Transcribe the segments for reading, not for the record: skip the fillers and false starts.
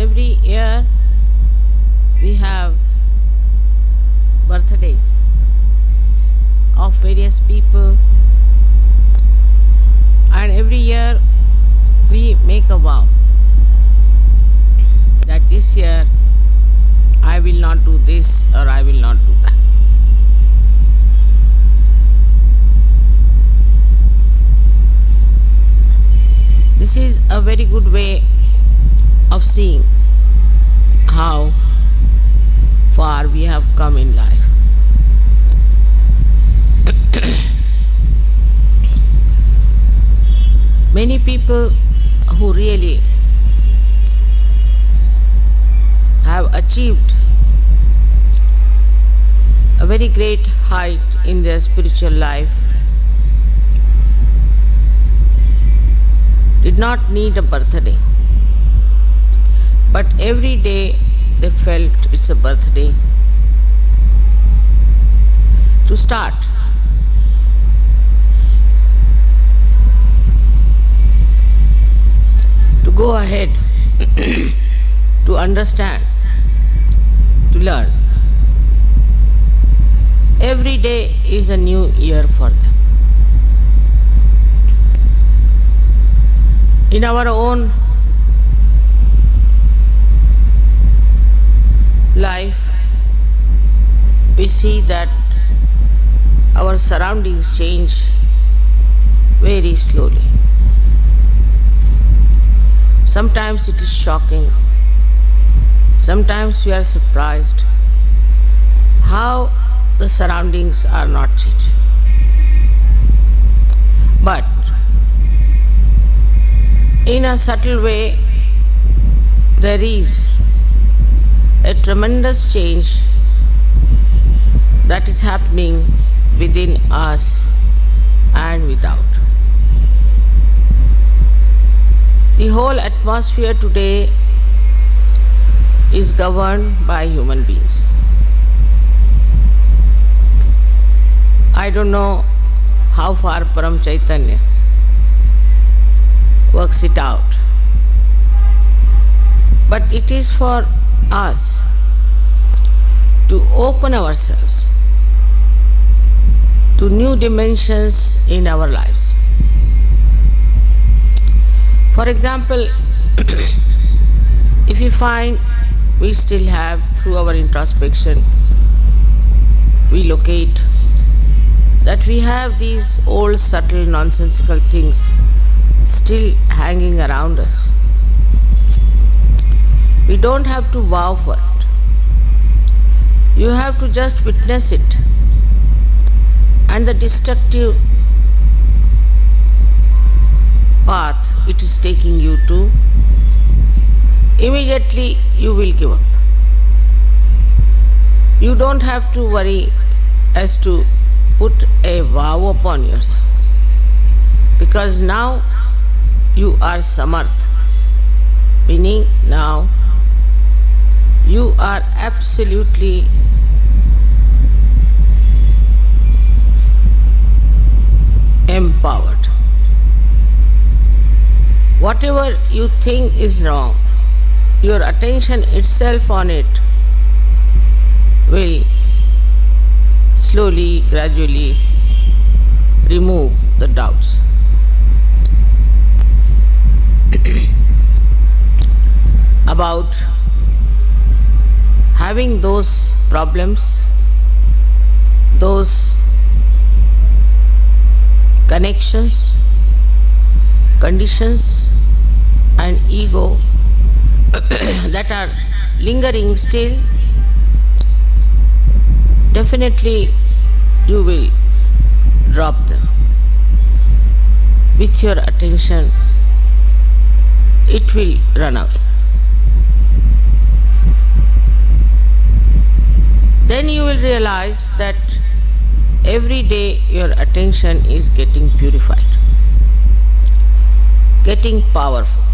every year we have birthdays of various people, and every year we make a vow that this year I will not do this or I will not do that. This is a very good way of seeing how far we have come in life. Many people who really have achieved a very great height in their spiritual life did not need a birthday, but every day they felt it's a birthday to start. To go ahead, to understand, to learn. Every day is a new year for them. In our own life, we see that our surroundings change very slowly. Sometimes it is shocking. Sometimes we are surprised how the surroundings are not changing. But in a subtle way, there is a tremendous change that is happening within us and without. The whole atmosphere today is governed by human beings. I don't know how far Param Chaitanya works it out, but it is for us to open ourselves to new dimensions in our lives. For example, if you find we still have, through our introspection, we locate that we have these old, subtle, nonsensical things still hanging around us. We don't have to vow for it. You have to just witness it. And the destructive path it is taking you to, immediately you will give up. You don't have to worry as to put a vow upon yourself, because now you are samarth, meaning now you are absolutely empowered. Whatever you think is wrong, your attention itself on it will slowly, gradually remove the doubts. About having those problems, those connections, conditions and ego that are lingering still, definitely you will drop them. With your attention, it will run away. Then you will realize that every day your attention is getting purified, getting powerful,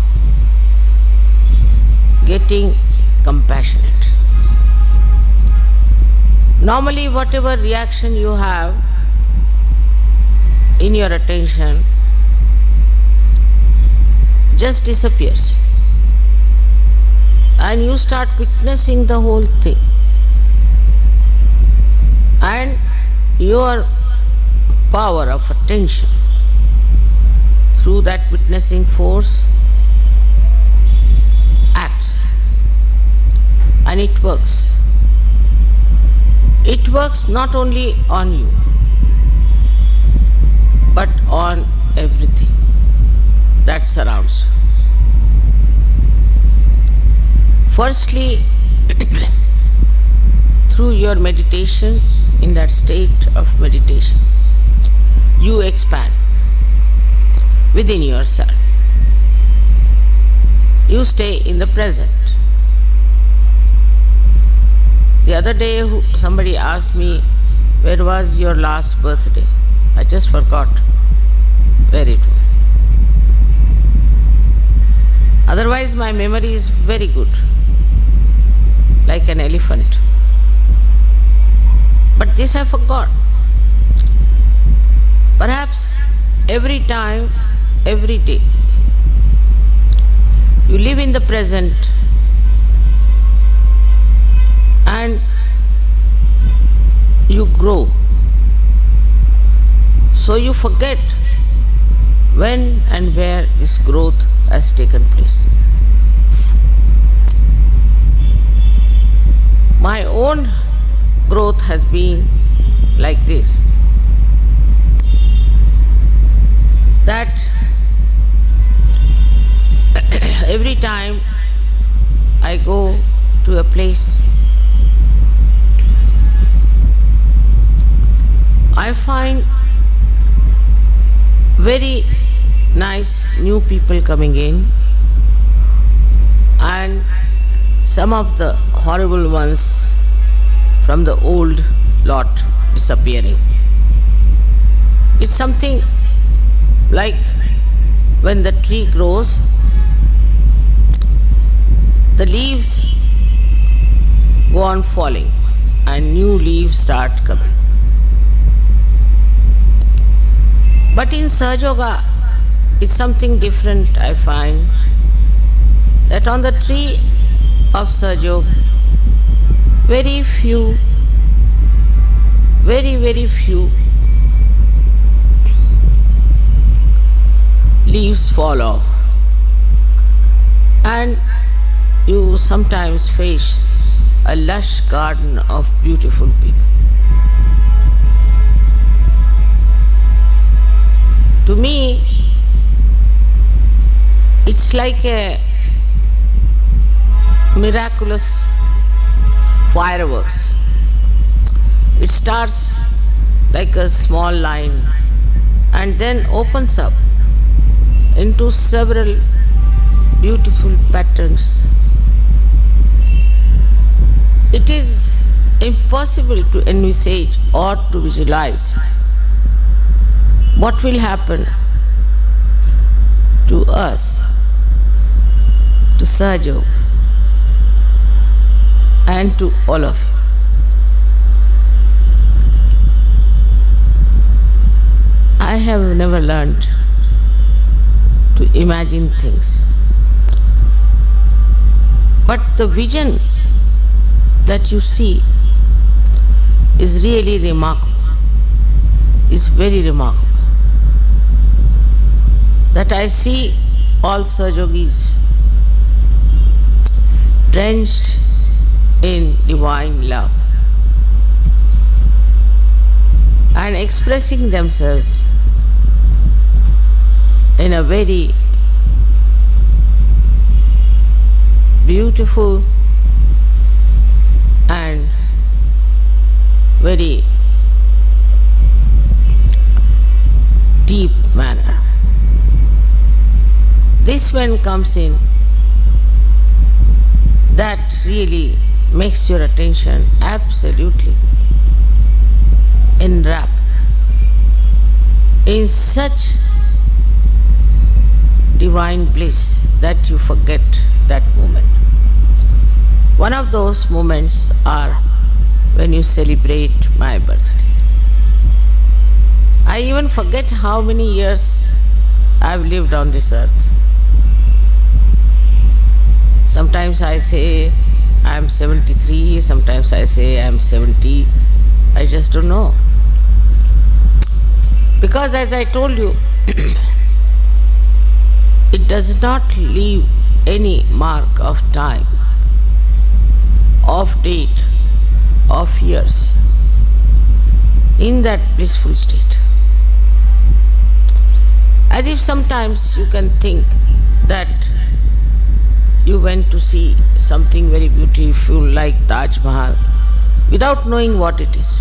getting compassionate. Normally, whatever reaction you have in your attention just disappears. and you start witnessing the whole thing. And your power of attention through that witnessing force acts, and it works. It works not only on you, but on everything that surrounds you. Firstly, through your meditation, in that state of meditation, you expand within yourself. You stay in the present. The other day, somebody asked me, where was your last birthday? I just forgot where it was. Otherwise, my memory is very good, like an elephant. But this I forgot. Perhaps every time, every day, you live in the present and you grow. So you forget when and where this growth has taken place. My own growth has been like this, that every time I go to a place, I find very nice new people coming in, and some of the horrible ones from the old lot disappearing. It's something like when the tree grows, the leaves go on falling and new leaves start coming. But in Sahaja Yoga, it's something different, I find, that on the tree of Sahaja Yoga, very few, very few leaves fall off, and you sometimes face a lush garden of beautiful people. To me, it's like a miraculous fireworks. It starts like a small line and then opens up into several beautiful patterns. It is impossible to envisage or to visualize what will happen to us, to Sahaja Yoga, and to all of you. I have never learned to imagine things, but the vision that you see is really remarkable, is very remarkable. That I see all Sahaja Yogis drenched in divine love and expressing themselves in a very beautiful and very deep manner. This when comes in, that really makes your attention absolutely enwrapped in such divine bliss that you forget that moment. One of those moments are when you celebrate my birthday. I even forget how many years I've lived on this earth. Sometimes Sometimes I say I am 73, sometimes I say I am 70. I just don't know. Because as I told you, it does not leave any mark of time, of date, of years in that blissful state. As if sometimes you can think that you went to see something very beautiful like Taj Mahal without knowing what it is.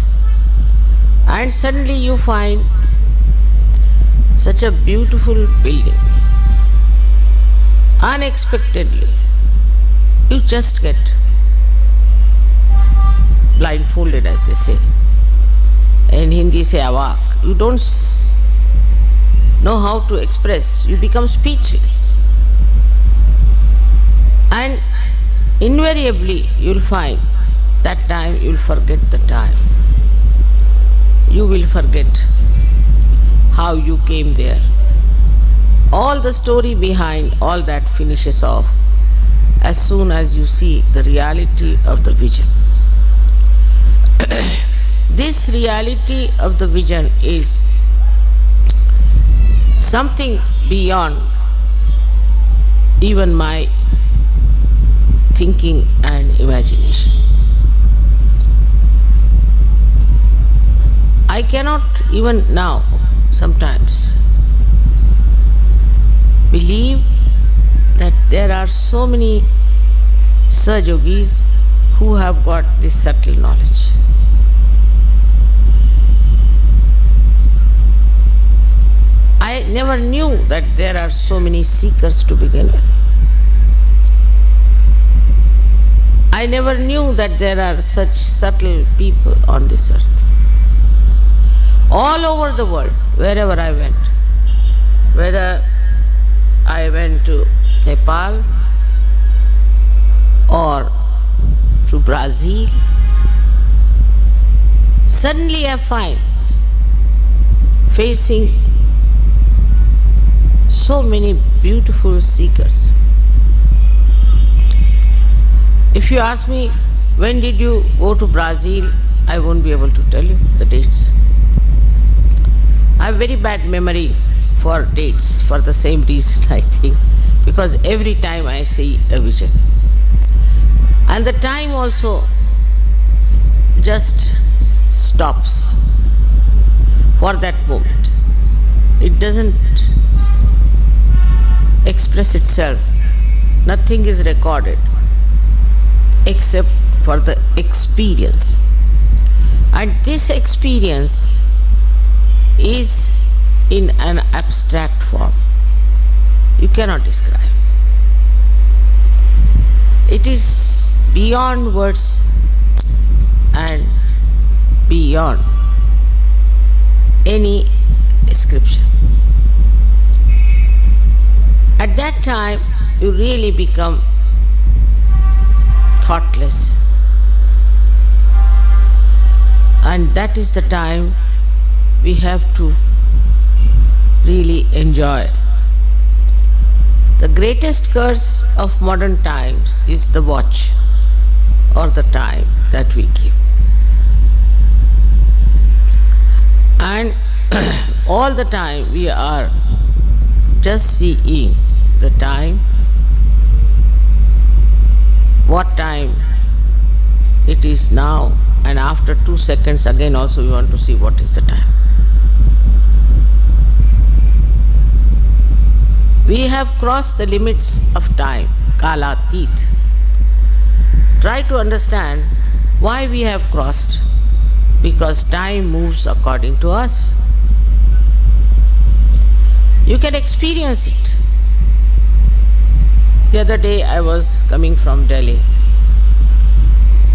And suddenly you find such a beautiful building. Unexpectedly, you just get blindfolded, as they say. In Hindi say awak. You don't know how to express. You become speechless. And invariably you'll find that time you'll forget the time. You will forget how you came there. All the story behind all that finishes off as soon as you see the reality of the vision. This reality of the vision is something beyond even my thinking and imagination. I cannot even now sometimes believe that there are so many Sahajogis who have got this subtle knowledge. I never knew that there are so many seekers to begin with. I never knew that there are such subtle people on this earth. All over the world, wherever I went, whether I went to Nepal or to Brazil, suddenly I find facing so many beautiful seekers. If you ask me, when did you go to Brazil, I won't be able to tell you the dates. I have very bad memory for dates for the same reason, I think, because every time I see a vision. And the time also just stops for that moment. It doesn't express itself. Nothing is recorded except for the experience. And this experience is in an abstract form. You cannot describe. It is beyond words and beyond any description. At that time, you really become thoughtless. And that is the time we have to really enjoy. The greatest curse of modern times is the watch or the time that we give. And all the time we are just seeing the time, what time it is now, and after 2 seconds again also we want to see what is the time. We have crossed the limits of time, Kalatit. Try to understand why we have crossed. Because time moves according to us. You can experience it. The other day I was coming from Delhi,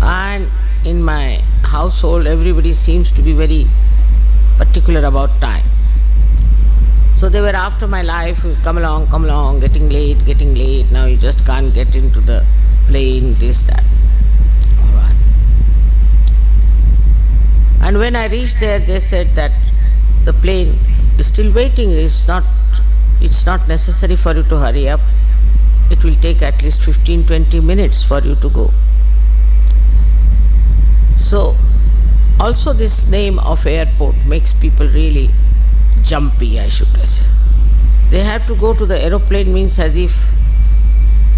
and in my household everybody seems to be very particular about time. So they were after my life, come along, getting late, now you just can't get into the plane, this, that. All right. And when I reached there, they said that the plane is still waiting, it's not necessary for you to hurry up. it will take at least 15-20 minutes for you to go. So, also this name of airport makes people really jumpy, I should say. They have to go to the aeroplane means as if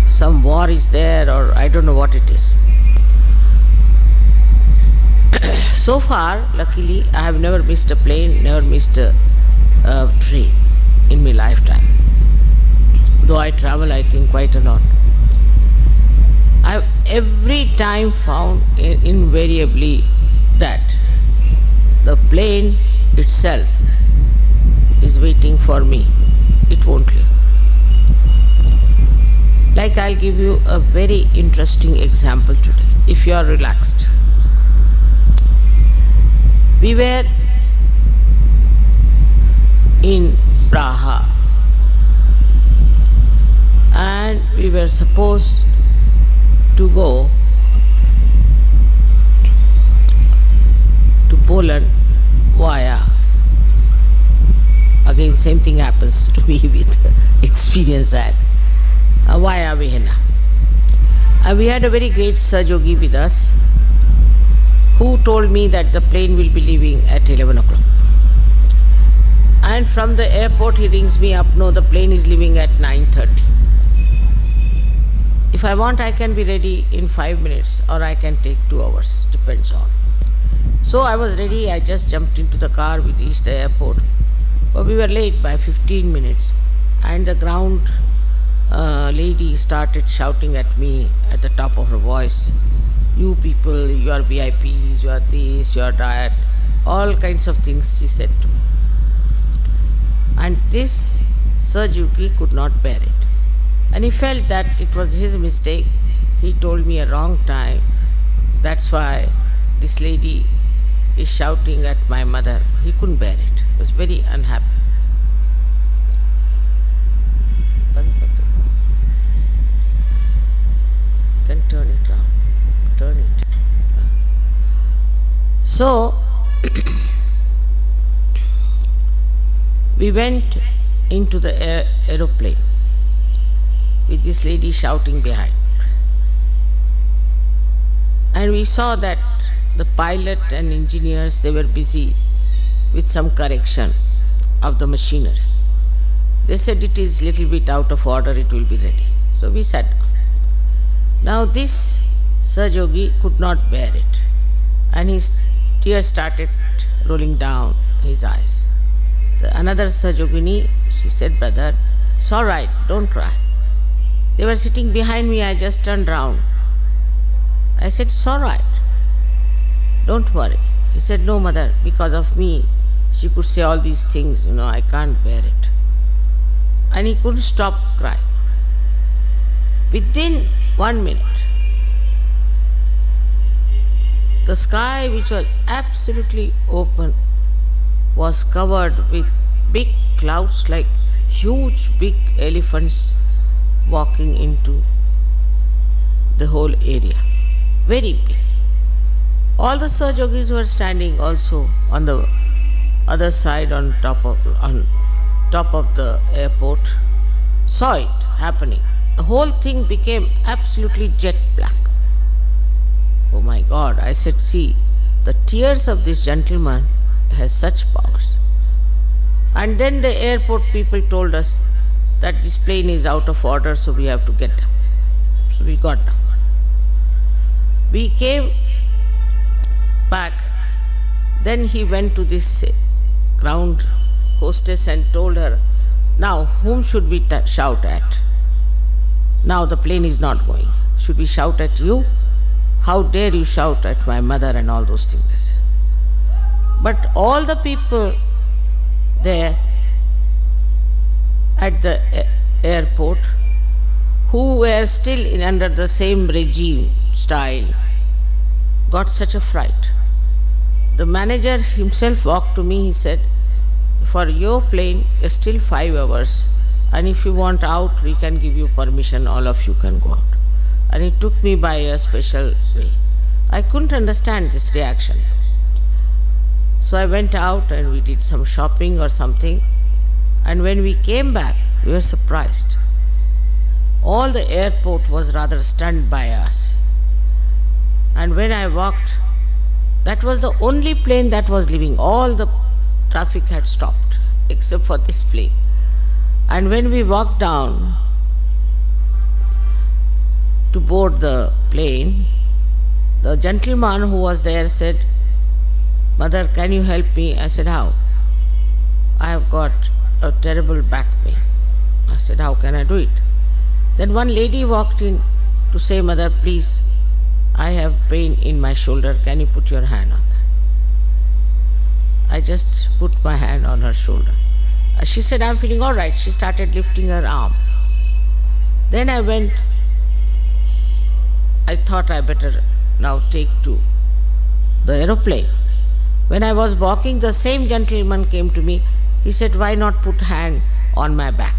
some war is there or I don't know what it is. So far, luckily, I have never missed a plane, never missed a train in my lifetime. Though I travel, I think, quite a lot. I've every time found invariably that the plane itself is waiting for me. It won't leave. Like I'll give you a very interesting example today, if you are relaxed. We were in Praha and we were supposed to go to Poland via, again same thing happens to me with experience that, via Vienna. And we had a very great Sahajogi with us who told me that the plane will be leaving at 11 o'clock. And from the airport he rings me up, no, the plane is leaving at 9:30. If I want, I can be ready in 5 minutes or I can take 2 hours, depends on. So I was ready, I just jumped into the car, we reached the airport. But we were late by 15 minutes and the ground lady started shouting at me at the top of her voice, you people, you are VIPs, you are this, you are that, all kinds of things she said to me. And this Sahajogi could not bear it. And he felt that it was his mistake. He told me a wrong time. That's why this lady is shouting at my mother. He couldn't bear it. He was very unhappy. Can turn it round. Turn it. So, we went into the aeroplane with this lady shouting behind. And we saw that the pilot and engineers, they were busy with some correction of the machinery. They said it is little bit out of order, it will be ready. So we sat down. Now this Sahajogi could not bear it and his tears started rolling down his eyes. Another Sahajogini, she said, brother, it's all right, don't cry. They were sitting behind me, I just turned round. I said, it's all right, don't worry. He said, no mother, because of me, she could say all these things, I can't bear it. And he couldn't stop crying. Within 1 minute, the sky, which was absolutely open, was covered with big clouds like huge big elephants walking into the whole area. Very big. All the Sahajogis were standing also on the other side on top of the airport, saw it happening. The whole thing became absolutely jet black. Oh my God, I said, see, the tears of this gentleman has such powers. And then the airport people told us that this plane is out of order, so we have to get down. So we got down. We came back. Then he went to this ground hostess and told her, now whom should we shout at? Now the plane is not going. Should we shout at you? How dare you shout at my mother and all those things. But all the people there at the airport who were still under the same regime style got such a fright. The manager himself walked to me, he said, for your plane is still 5 hours and if you want out we can give you permission, all of you can go out. And he took me by a special way. I couldn't understand this reaction. So I went out and we did some shopping or something, and when we came back we were surprised. All the airport was rather stunned by us. And when I walked, that was the only plane that was leaving. All the traffic had stopped except for this plane. And when we walked down to board the plane, the gentleman who was there said, "Mother, can you help me?" I said, "How?" "I have got a terrible back pain." I said, "How can I do it?" Then one lady walked in to say, "Mother, please, I have pain in my shoulder. Can you put your hand on that?" I just put my hand on her shoulder. She said, "I'm feeling all right." She started lifting her arm. Then I went. I thought I better now take to the aeroplane. When I was walking, the same gentleman came to me. He said, "Why not put hand on my back?"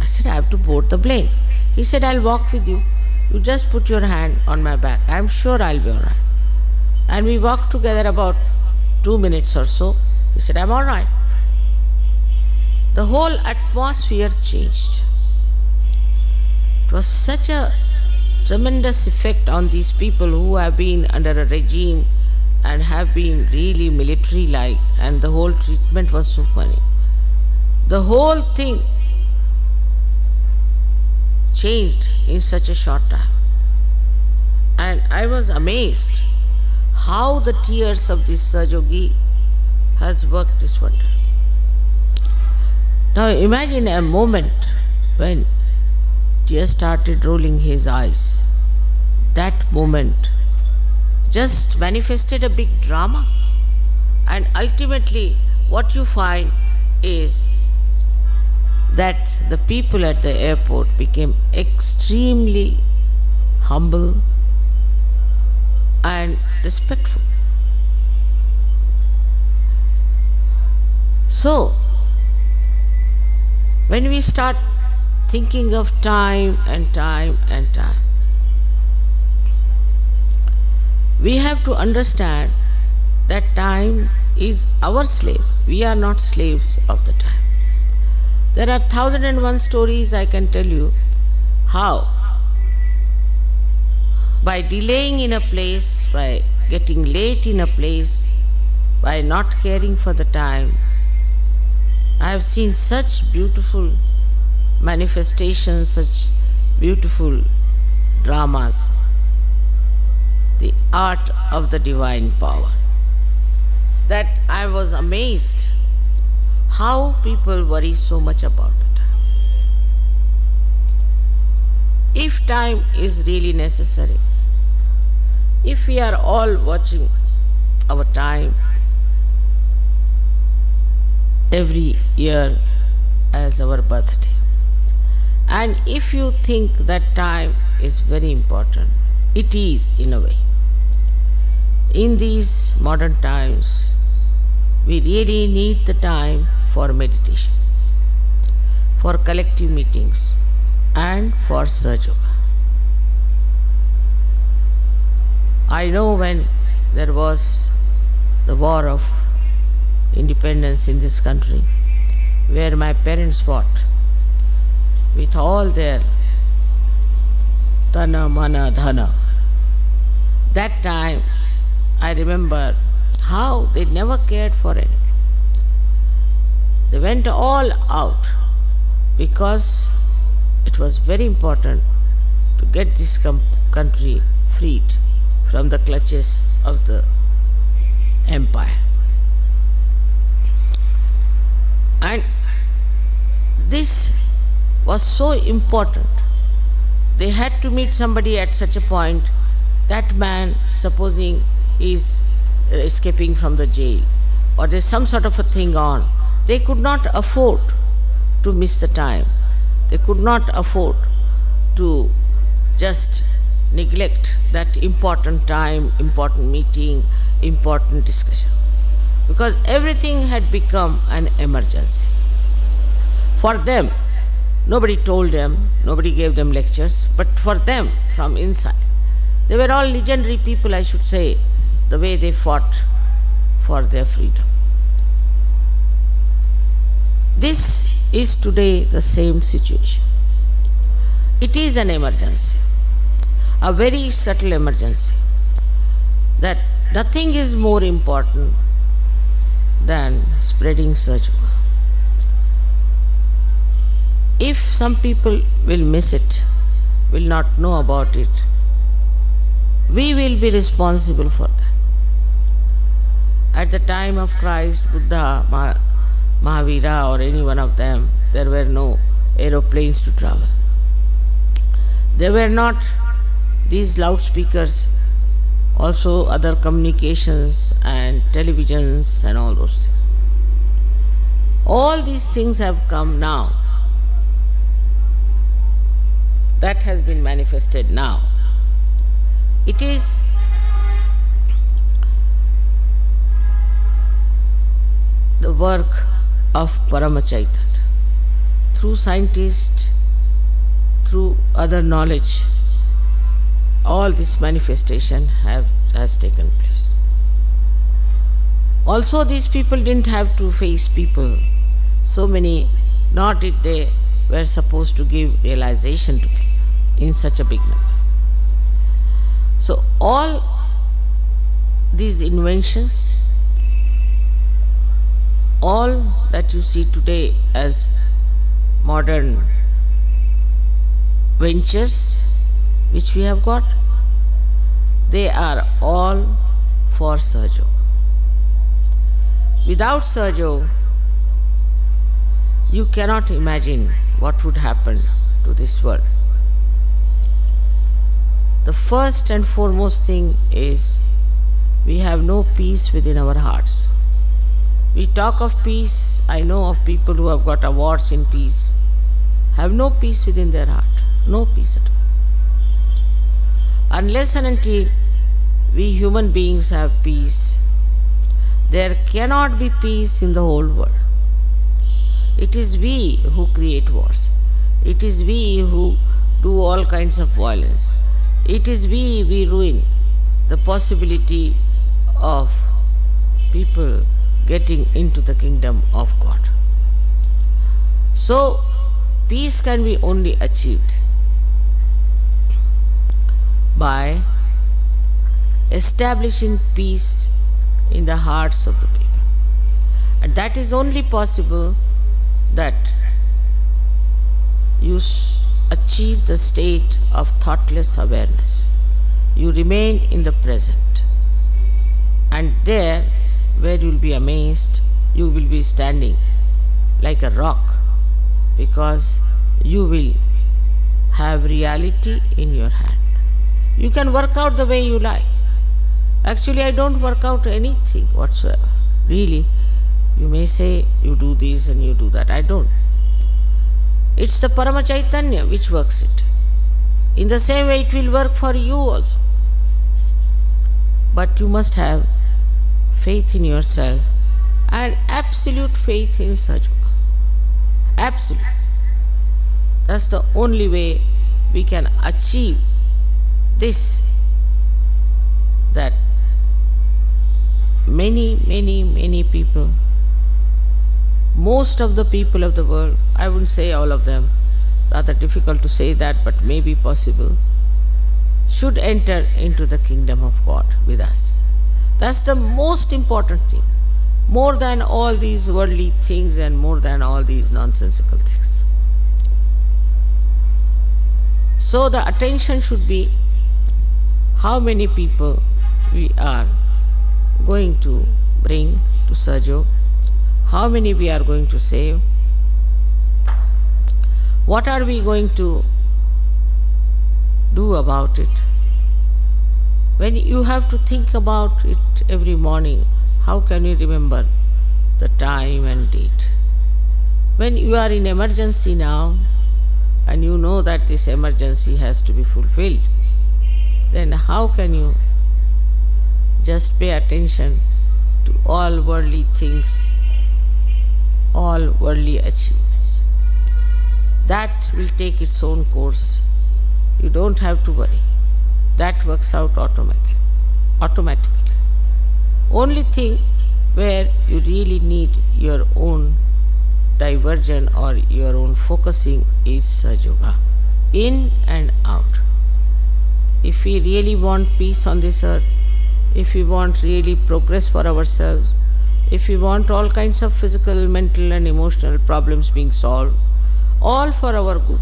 I said, "I have to board the plane." He said, "I'll walk with you. You just put your hand on my back. I'm sure I'll be all right." And we walked together about 2 minutes or so. He said, "I'm all right." The whole atmosphere changed. It was such a tremendous effect on these people who have been under a regime and have been really military-like, and the whole treatment was so funny. The whole thing changed in such a short time. And I was amazed how the tears of this Sahajogi has worked this wonder. Now imagine a moment when tears started rolling his eyes. That moment just manifested a big drama. And ultimately what you find is that the people at the airport became extremely humble and respectful. So, when we start thinking of time and time and time, we have to understand that time is our slave. We are not slaves of the time. There are 1001 stories I can tell you how, by delaying in a place, by getting late in a place, by not caring for the time, I have seen such beautiful manifestations, such beautiful dramas, the art of the divine power, that I was amazed how people worry so much about the time. If time is really necessary, if we are all watching our time every year as our birthday, and if you think that time is very important, it is in a way. In these modern times, we really need the time for meditation, for collective meetings, and for Sahaja Yoga. I know when there was the war of independence in this country, where my parents fought with all their tana, mana, dhana. That time I remember how they never cared for anything. They went all out because it was very important to get this country freed from the clutches of the empire. And this was so important. They had to meet somebody at such a point. That man, supposing he is escaping from the jail, or there's some sort of a thing on, they could not afford to miss the time. They could not afford to just neglect that important time, important meeting, important discussion, because everything had become an emergency. For them, nobody told them, nobody gave them lectures, but for them, from inside, they were all legendary people, I should say, the way they fought for their freedom. This is today the same situation. It is an emergency, a very subtle emergency, that nothing is more important than spreading Sahaja Yoga. If some people will miss it, will not know about it, we will be responsible for that. At the time of Christ, Buddha, Mahavira or any one of them, there were no aeroplanes to travel. There were not these loudspeakers, also other communications and televisions and all those things. All these things have come now. That has been manifested now. It is the work of Paramachaitanya. Through scientists, through other knowledge, all this manifestation has taken place. Also, these people didn't have to face people. So many, nor did they were supposed to give realization to people in such a big number. So all these inventions, all that you see today as modern ventures which we have got, they are all for Sahaja Yoga. Without Sahaja Yoga, you cannot imagine what would happen to this world. The first and foremost thing is we have no peace within our hearts. We talk of peace. I know of people who have got awards in peace, have no peace within their heart, no peace at all. Unless and until we human beings have peace, there cannot be peace in the whole world. It is we who create wars. It is we who do all kinds of violence. It is we ruin the possibility of people getting into the kingdom of God. So, peace can be only achieved by establishing peace in the hearts of the people. And that is only possible that you achieve the state of thoughtless awareness. You remain in the present. And there, where you will be amazed, you will be standing like a rock, because you will have reality in your hand. You can work out the way you like. Actually, I don't work out anything whatsoever. Really, you may say you do this and you do that. I don't. It's the Paramachaitanya which works it. In the same way, it will work for you also. But you must have faith in yourself and absolute faith in Sahaja Yoga. Absolute. That's the only way we can achieve this, that many people, most of the people of the world, I wouldn't say all of them, rather difficult to say that, but may be possible, should enter into the kingdom of God with us. That's the most important thing, more than all these worldly things and more than all these nonsensical things. So the attention should be how many people we are going to bring to Sahaja Yoga, how many we are going to save, what are we going to do about it. When you have to think about it every morning, how can you remember the time and date? When you are in emergency now, and you know that this emergency has to be fulfilled, then how can you just pay attention to all worldly things, all worldly achievements? That will take its own course. You don't have to worry. That works out automatically. Only thing where you really need your own diversion or your own focusing is Sahaja Yoga. in and out. If we really want peace on this earth, if we want really progress for ourselves, if we want all kinds of physical, mental and emotional problems being solved, all for our good,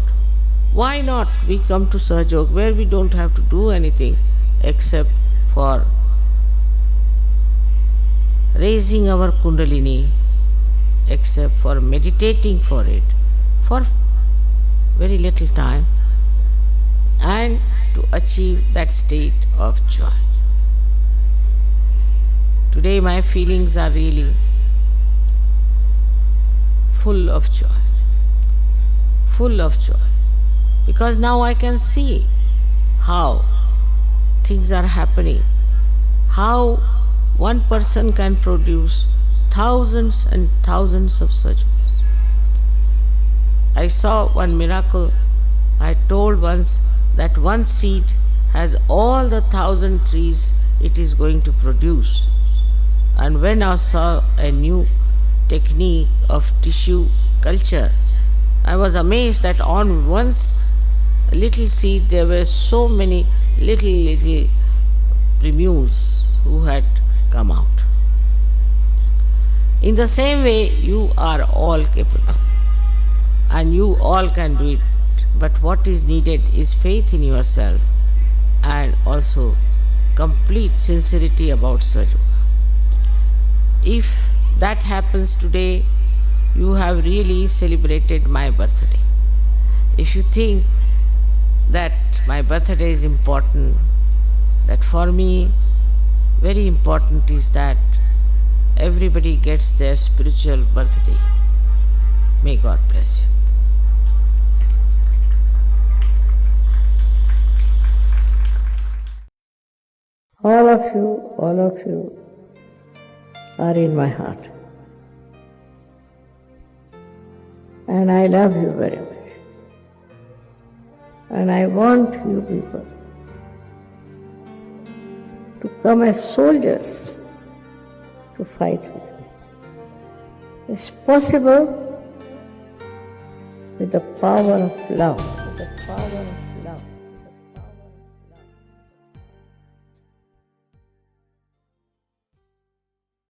why not we come to Sahajog where we don't have to do anything except for raising our Kundalini, except for meditating for it for very little time and to achieve that state of joy. Today my feelings are really full of joy. Full of joy. Because now I can see how things are happening, how one person can produce thousands and thousands of such. I saw one miracle. I told once that one seed has all the 1,000 trees it is going to produce. And when I saw a new technique of tissue culture, I was amazed that on one little seed there were so many little primules who had come out. In the same way, you are all capable and you all can do it. But what is needed is faith in yourself and also complete sincerity about Sahaja. If that happens today, you have really celebrated my birthday. If you think that my birthday is important, that for me very important is that everybody gets their spiritual birthday. May God bless you. All of you are in my heart. And I love you very much. And I want you people to come as soldiers to fight with me. It's possible with the power of love.